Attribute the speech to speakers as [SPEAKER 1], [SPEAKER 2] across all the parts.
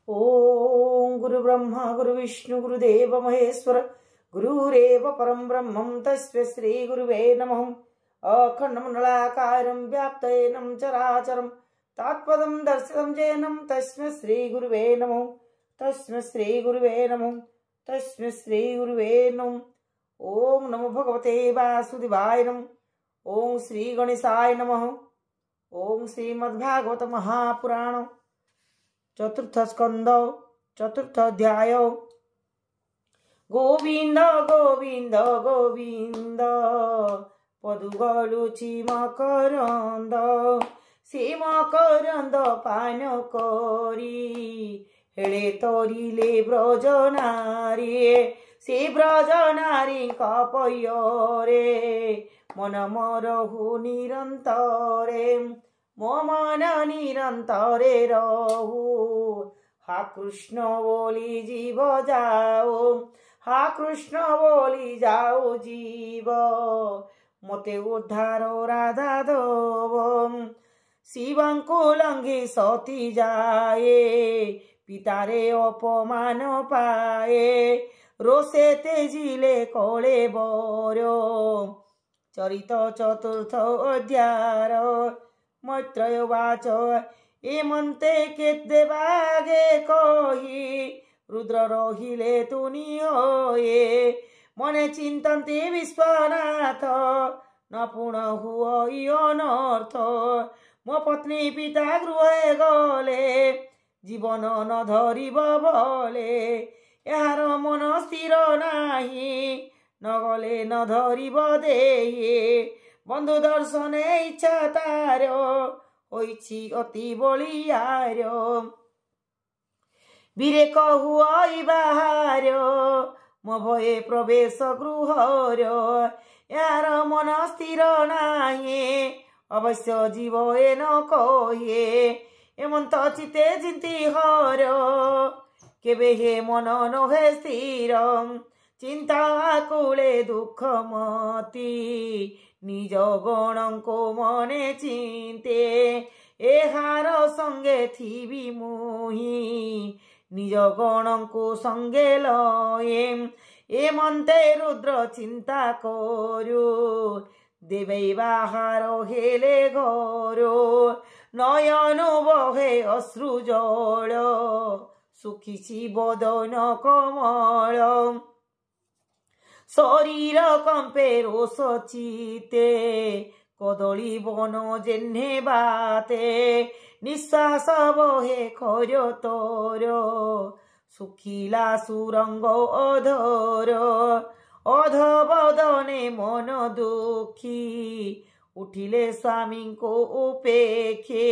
[SPEAKER 1] ओम गुरु ब्रह्मा गुरु विष्णु गुरुदेव महेश्वर गुरुरेव परम ब्रह्मं तस्मै श्री गुरुवे नमः। अखण्डमण्डलाकारं व्याप्तेनं चराचरं तत्पदं दर्शितं येनं तस्मै श्री गुरुवे नमः। तस्मै श्री गुरुवे नमः। तस्मै श्री गुरुवे नमः। ओम नमो भगवते वासुदेवाय नमः। ओम श्री गणेशाय नमः। ओम श्रीमद्भागवत महापुराण चतुर्थ स्कंद चतुर्थ अध्याय। गोविंद गोविंद गोविंद पदुगलुची मकरंद से मकरंद पान करी हेले तोरिले ब्रज नारी से ब्रज नारी कपयरे मन मरहु निरंतरे मो मन निरंतरे रहु। हा कृष्ण बोली जीव जाओ हा कृष्ण बोली जाओ जीव मते उद्धार राधा दो। शिवं को लंघी सती जाए पितारे अपमान पाए रोषे तेजिले कले बरो। चरित चतुर्थ अध्याय। मैत्रेयवाच एमन्ते केदेवागे कही रुद्र रहिले तुनि होए मने चिंतन्ते विश्वनाथ न पुनः हुई अनर्थ। मो पत्नी पिता गृहे गले जीवन न धरिब बले यार मन स्थिर नाही न गले न धरिब देहे बंधु दर्शने इच्छा तार होइछि अति बलियार बीरे कहु बाहार मो भये प्रवेश गृहर यार मन स्थिर नाही अवश्य जीव न कहे एमंत चिते चिंती हर केबे हे मन नहे स्थिर चिंता कूले दुख मती निज गण को मने चिंते एहार संगे थी मुही निज गण को संगे लये एमंते रुद्र चिंता करू देवे बाहार हेले घरो नयन बहे अश्रु जल सुखी बदन कमल शरीर कंपे रोष चिते कदली बन जेन्हे बाते निश्वास बहे खर तोर सुखिला सुरंग अधर अध बदने मन दुखी उठिले स्वामी को उपेक्षे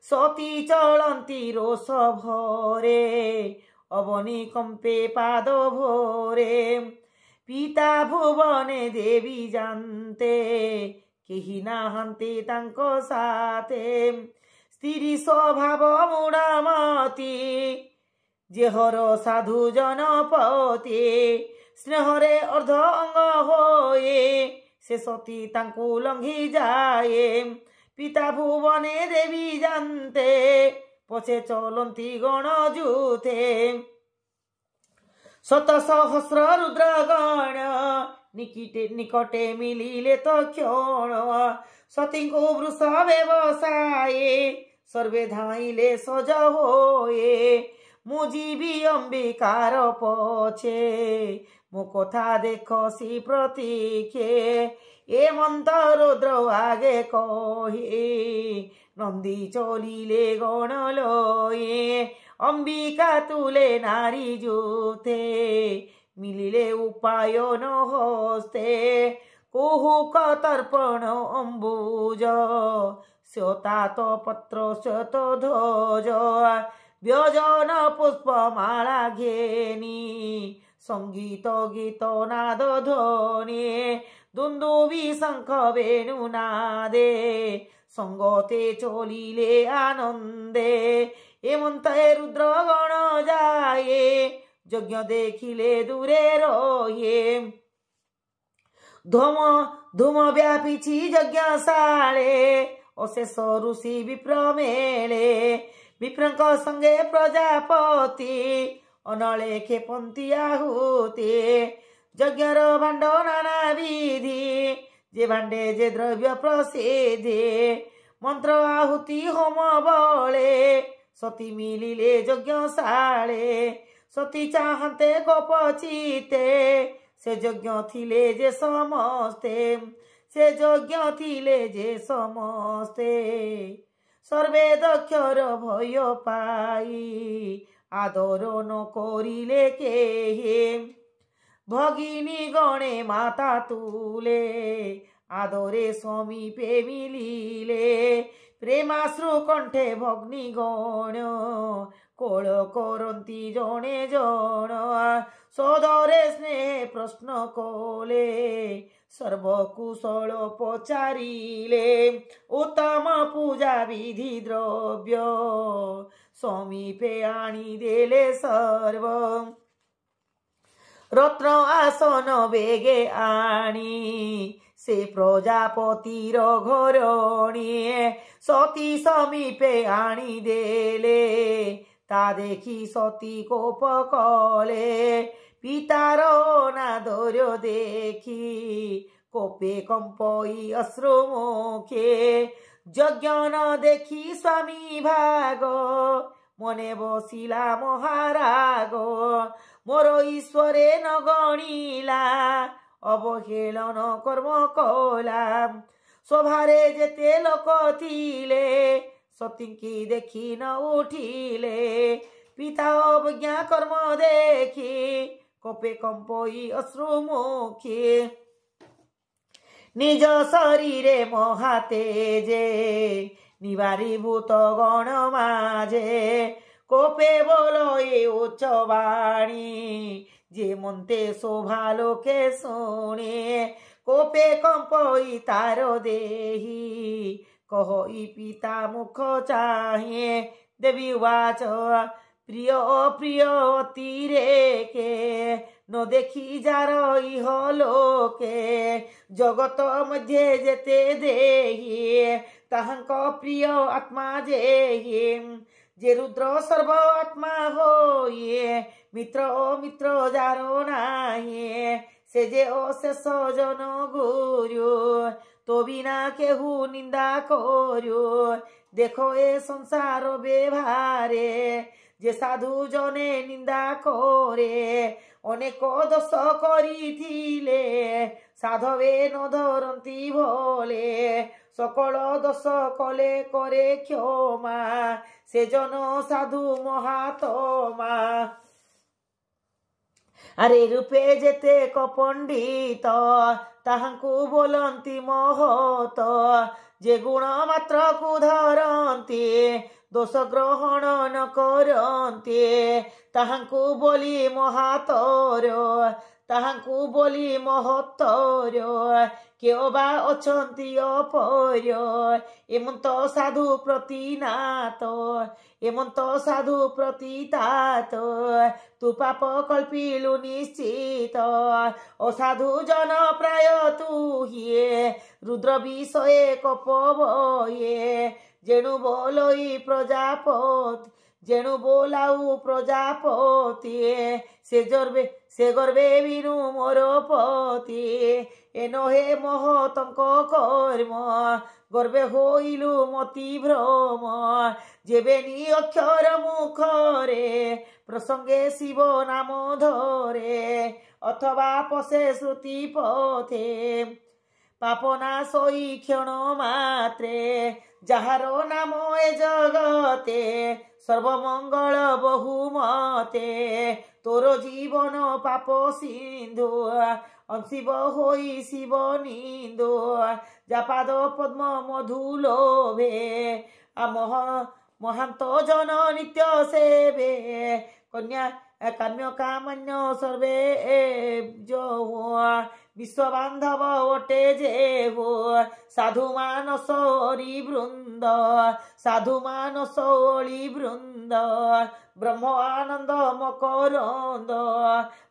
[SPEAKER 1] सती चलती रोष भरे अवनी कंपे पाद भोरे पिता भुवने देवी जानते केही नाहंते तांको साथे स्त्री स्वभाव मुड़ामती जेहर साधु जनपति स्नेहरे अर्ध अंग होए से सती तांकु लंघी जाए पिता भुवने देवी जानते पछे चलती गण जूथे शत सहस्र रुद्रगण निकटे मिलिले तो क्षण सती को वृष व्यवसाय सर्वे धाइले सज होए मुजीवी अंबिकार पछे मो कथा देखसी प्रतीक्षे एमंत रुद्र आगे कहे नंदी चलिले गण लये अंबिका तुले नारी जूथे मिलिले उपाय न हस्ते कुहुक तर्पण अंबुज श्वेतात पत्र श्वेत ध्वज व्यजन पुष्पमाला घेनी संगीत गीत नाद ध्वनि दुंदुबी शंख वेणु नादे संगते चलिले आनंदे एमंते रुद्रगण जाए यज्ञ देखिले दूरे रहे धूम धूम व्यापीछि यज्ञशाले अशेष ऋषि विप्र मेले विप्रଙ୍କ संगे प्रजापति अनले खेपन्ती आहुति यज्ञर भाण्ड नाना विधि जे भाण्डे जे द्रव्य प्रसिद्धि मंत्र आहुति होम बले सती मिलिले यज्ञशाळे सती चाहते गोपचिते से यज्ञ थिले जे समस्ते से यज्ञ थिले जे समस्ते सर्वे दक्षर भय पाई आदर न करिले केहे भगिनी गणे माता तुले आदरे समीपे मिलिले प्रेमाश्रु कंठे भग्नी गण कोल करती जणे जण सदरे स्नेह प्रश्न कले सर्वकुशल पचारिले उत्तम पूजा विधि द्रव्य समीपे आनी देले सर्व रत्न आसन बेगे आनी से प्रजापतिर घरणी सती समीपे आनी देले ता देखी सती कोप कले पितार नादर देखी कोपे कंपई अश्रुमुखे यज्ञ न देखी स्वामी भाग मने बसिला महाराग मोर ईश्वरे न गणिला अवहेलन कर्म कला सभारे जेते लोक थिले सतींकी देखी न उठिले पिता अवज्ञा कर्म देखी कोपे कंपई अश्रुमुखी निज शरीरे महातेजे निवारीभूत गण माझे कोपे बोलो ए उच्च वाणी जे मन्ते शोभा लोके शुणे कोपे कंपई तार देही कहि पिता मुख चाहे देवी वाच प्रिय अप्रिय अतिरेके न देखी जार इह लोके जगत मध्ये जेते देही ताहांक प्रिय आत्मा जेहि जे रुद्र सर्व आत्मा होइए मित्र मित्र जारो नाही से जे अशेष जन गुरु तो बिना केहू निंदा करू देखो ए संसार व्यवहारे जे साधु जने निंदा करे अनेक दोष करिथिले साधवे न धरती भले सकल दोष कले करे क्षमा से जन साधु महात्मा अरे रूपे जेते पंडित ताहांकु बोलंती महत जे गुण मात्र को धरती दोष ग्रहण न करती ताहांकु बोली महातर ताहांकु बोली महत्तर केओ बा अछंती अपर एमंत साधु प्रतिनाथ एमंत साधु प्रतितात तू पाप कल्पिलु निश्चित असाधु जन प्राय तू हिए रुद्र विषये कपये जेणु बोलोई प्रजापत जेणु बोलाऊ प्रजापति से गर्भे बिनु मोर पति एनो हे महतंक कर्म गर्भे होइलु मति भ्रम जेबेनी अक्षर मुखरे प्रसंगे शिव नाम धरे अथवा पशे श्रुति पथे पापना सोई क्षण मात्रे जाहारो नाम ए जगते सर्वमंगल बहुमते तोर जीवन पाप सिंधु अंशिव होई शिव निंदु जापाद पद्म मधु लोभे महांत जन नित्य सेवे कन्या काम्य कामन्य सर्वे जो विश्व बांधव ओटे जे हो साधु मानस हरि वृंद साधु मानस ओळी वृंद ब्रह्म आनंद मकरंद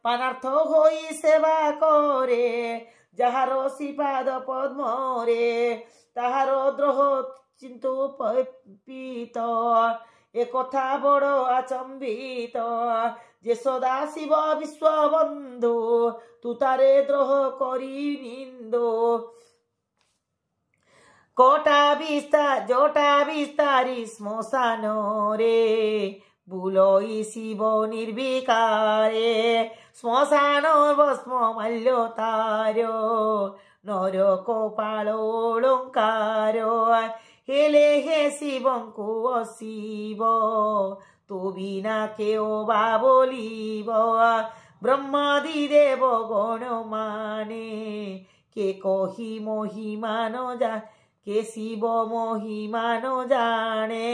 [SPEAKER 1] पानार्थ होई सेवा करे जाहारो श्रीपाद पद्म रे ताहारो द्रोह चिंतु पीत একথা বড় আচম্বিত যে সদা শিব বিশ্ববন্ধু তু তারে দ্রোহ করি নিন্দু জটা বিস্তারি শ্মশান রে বুলই শিব নির্বিকারে শ্মশান ভস্ম মাল্য তার নর কপাল অলঙ্কার হেলে হে শিবঙ্কু শিব তু বিনা কেউ বা বলিব ব্রহ্মাদি দেব গণ মানে কে কহি মহিমান কে শিব মহিমান জানে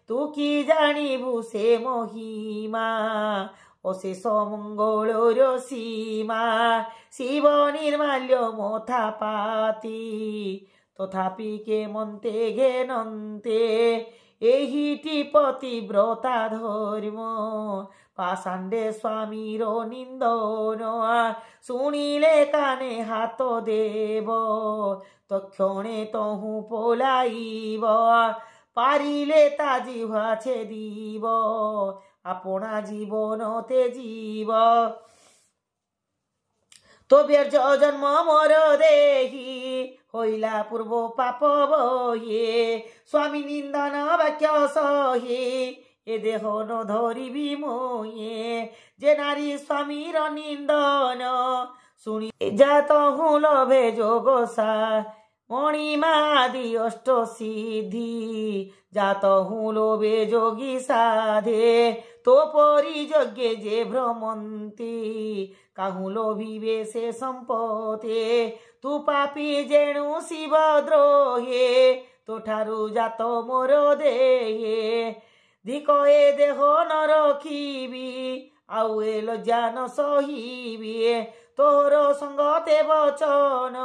[SPEAKER 1] তু কি জানিবু সে মহিমা অশেষ মঙ্গলর সীমা শিব নির্মাল্য মথা পাতি তথাপি কে মন্তে ঘেনন্তে এহিটি পতিব্রতা ধর্ম পাষাণ্ডে স্বামীর নিন্দন শুনিলে কানে হাত দেব তক্ষণে তহু পলাইব পারিলে তা জিহ্বা ছেদিব আপনা জীবনতে জীব তবের জন্ম মর দেহি হইলা পূর্ব পাপ বহে স্বামী নিন্দন বাক্য সহে এ দেহ ন ধরিবি মোয়ে যে নারী স্বামীর নিন্দন শুনি যাত হুলভে যোগসা মণিমাদি অষ্ট সিদ্ধি যাত হুলভে যোগী সাধে তো পরিযজ্ঞে যে ভ্রমন্তি কাহু লোভিবে সে সম্পতে তু পাপি যেণু শিব দ্রোহে তোঠারু জাত মোর দেহে ধিক এ দেহ ন রখিবি আউ এ লজ্জা ন সহিবি তোর সঙ্গতে বচন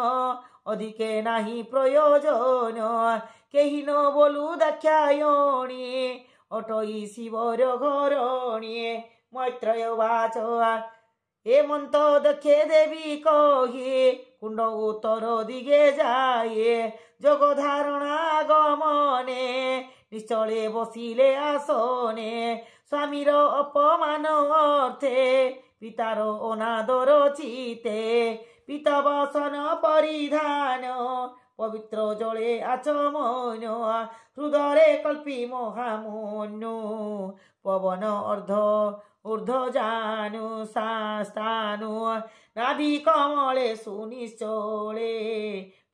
[SPEAKER 1] অধিকে নাহি প্রয়োজন কেহি ন বলু দাক্ষায়ণী অটই শিবর ঘরণী মৈত্রয় বাচ এ মন্ত দক্ষে দেবী কহি কুণ্ড উত্তর দিকে যায় যোগ ধারণা গমনে নিশ্চলে বসিলে আসনে স্বামীর অপমান অর্থে পিতার অনাদর চিতে পিতা বসন পরিধান পবিত্র জলে আচমন হৃদরে কল্পি মহামনু পবন ঊর্ধ্ব জানু শাস্তানু নাভি কমলে সুনিশ্চলে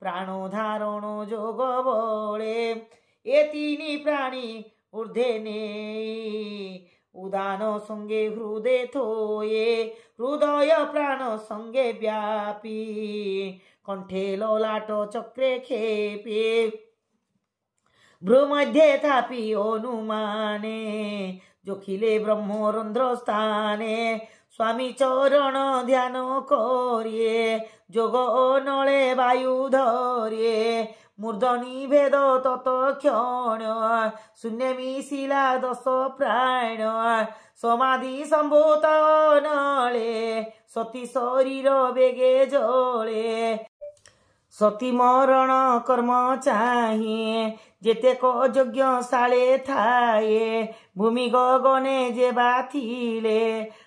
[SPEAKER 1] প্রাণ ধারণ যোগ বলে এ তিনি প্রাণী ঊর্ধ্বে নেই উদান সঙ্গে হৃদে থয়ে হৃদয় প্রাণ সঙ্গে ব্যাপী কণ্ঠে ললাট চক্রে ক্ষেপে ভ্রুমধ্যে থাপি অনুমানে জখিলে ব্রহ্মরন্ধ্র স্থানে স্বামী চরণ ধ্যান করিয়ে যোগ নলে বায়ু ধরিয়ে মূর্ধনি ভেদ ততক্ষণ শূন্য মিশিলা দশ প্রাণ সমাধি সম্ভূত নলে সতী শরীর বেগে জলে সতী মরণ কর্ম চাহিয়ে যেতেক যজ্ঞশালে থায়ে ভূমি গগনে যে বাথিলে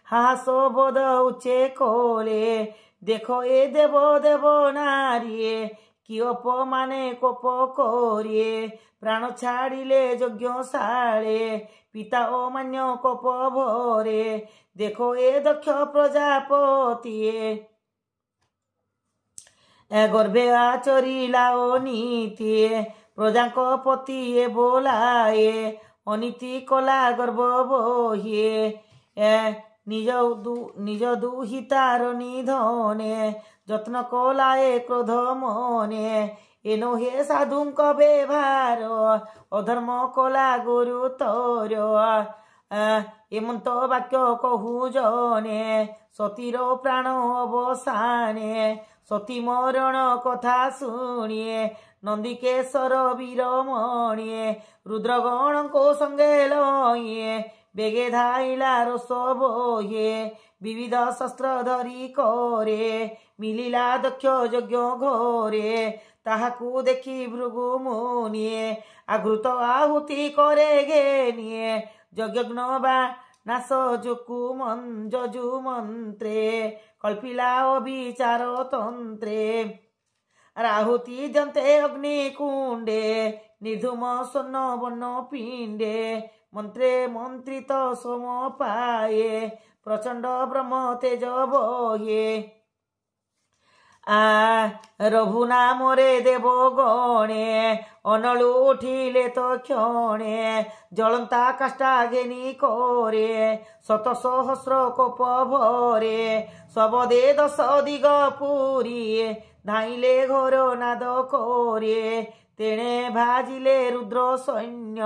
[SPEAKER 1] হাস বোধ উচ্চে কোলে দেখো এ দেব দেব নারিয়ে কি অপমানে কোপ করিয়ে প্রাণ ছাড়িলে যজ্ঞশালে পিতা ও মান্য কোপ ভরে দেখো এ দক্ষ প্রজাপতিয়ে গর্ভে আচরিলা অনীতিয়ে প্রজাঙ্ক পতিয়ে বোলায়ে অনীতি কলা গর্ভ বহিয়ে নিজ দুহিতার নিধনে যত্ন কলায়ে ক্রোধ মনে এনো হে সাধুঙ্ক ব্যবহার অধর্ম কলা গুরু তর এমন্ত বাক্য কহু জনে সতীর প্রাণ অবসানে সতী মরণ কথা শুনিয়ে নন্দিকেশ্বর বীরমণিয়ে রুদ্রগণঙ্কো সঙ্গে লইয়ে বেগে ধাইলা রস বহে বিবিধ শস্ত্র ধরি করে মিলিলা দক্ষ যজ্ঞ ঘরে ତାହାକୁ ଦେଖି ଭୃଗୁ ମୁନିଏ ଆଘୃତ ଆହୁତି করে গে নিয়ে যজ্ঞ বা নাশ যজু মন্ত্রে কল্পিলা অবিচার তন্ত্রে রাহুতি যন্তে অগ্নি কুণ্ডে নির্ধুম স্বর্ণ বর্ণ পিণ্ডে মন্ত্রে মন্ত্রিত সোম পায়ে প্রচণ্ড ব্রহ্ম তেজ বয়ে রঘু নামরে দেব গণে অনলু উঠিলে তো ক্ষণে জ্বলন্তা কাষ্টা ঘেনি করে শত সহস্র কোপ ভরে সবদে দশ দিগ পুরী ধাইলে ঘোর নাদ করে তেণে ভাজিলে রুদ্র সৈন্য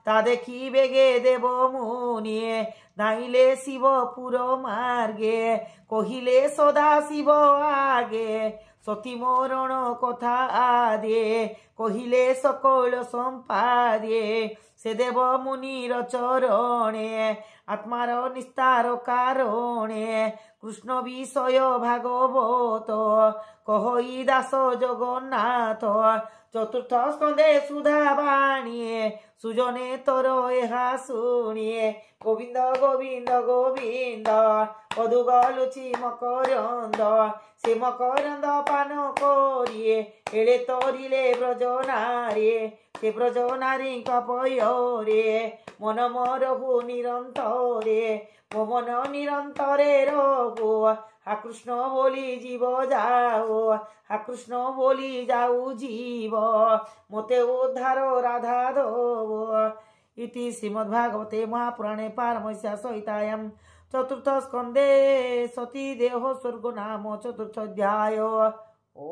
[SPEAKER 1] তা দেখি বেগে দেব মুনিয়ে ধাইলে শিবপুর মার্গে কহিলে সদা শিব আগে সতী মরণ কথা আদে কহিলে সকল সম্পাদে সে দেব মুনির চরণে আত্মার নিস্তার কারণে কৃষ্ণ বিষয় ভাগবত কহই দাস জগন্নাথ চতুর্থ স্কন্ধে সুধা বাণীয়ে সুজনে তোর এহা শুনিয়ে গোবিন্দ গোবিন্দ গোবিন্দ মধু গলুচি মকরন্দ সে মকরন্দ পান করিয়ে এড়ে তরিলে ব্রজ নারী সে ব্রজ নারীଙ୍କ পୟରେ মন মরহু নিরন্তরে মন নিরন্তরে রহু হা কৃষ্ণ বলি জীব যাও হা কৃষ্ণ বলি যাও জীব মতে উদ্ধার রাধা দেব ইতি শ্রীমদ্ভাগবতে মহাপুরাণে পারমহংস্যা সংহিতায়াম চতুর্থ স্কন্ধে সতী দেহ স্বর্গ নাম চতুর্থ অধ্যায়। ও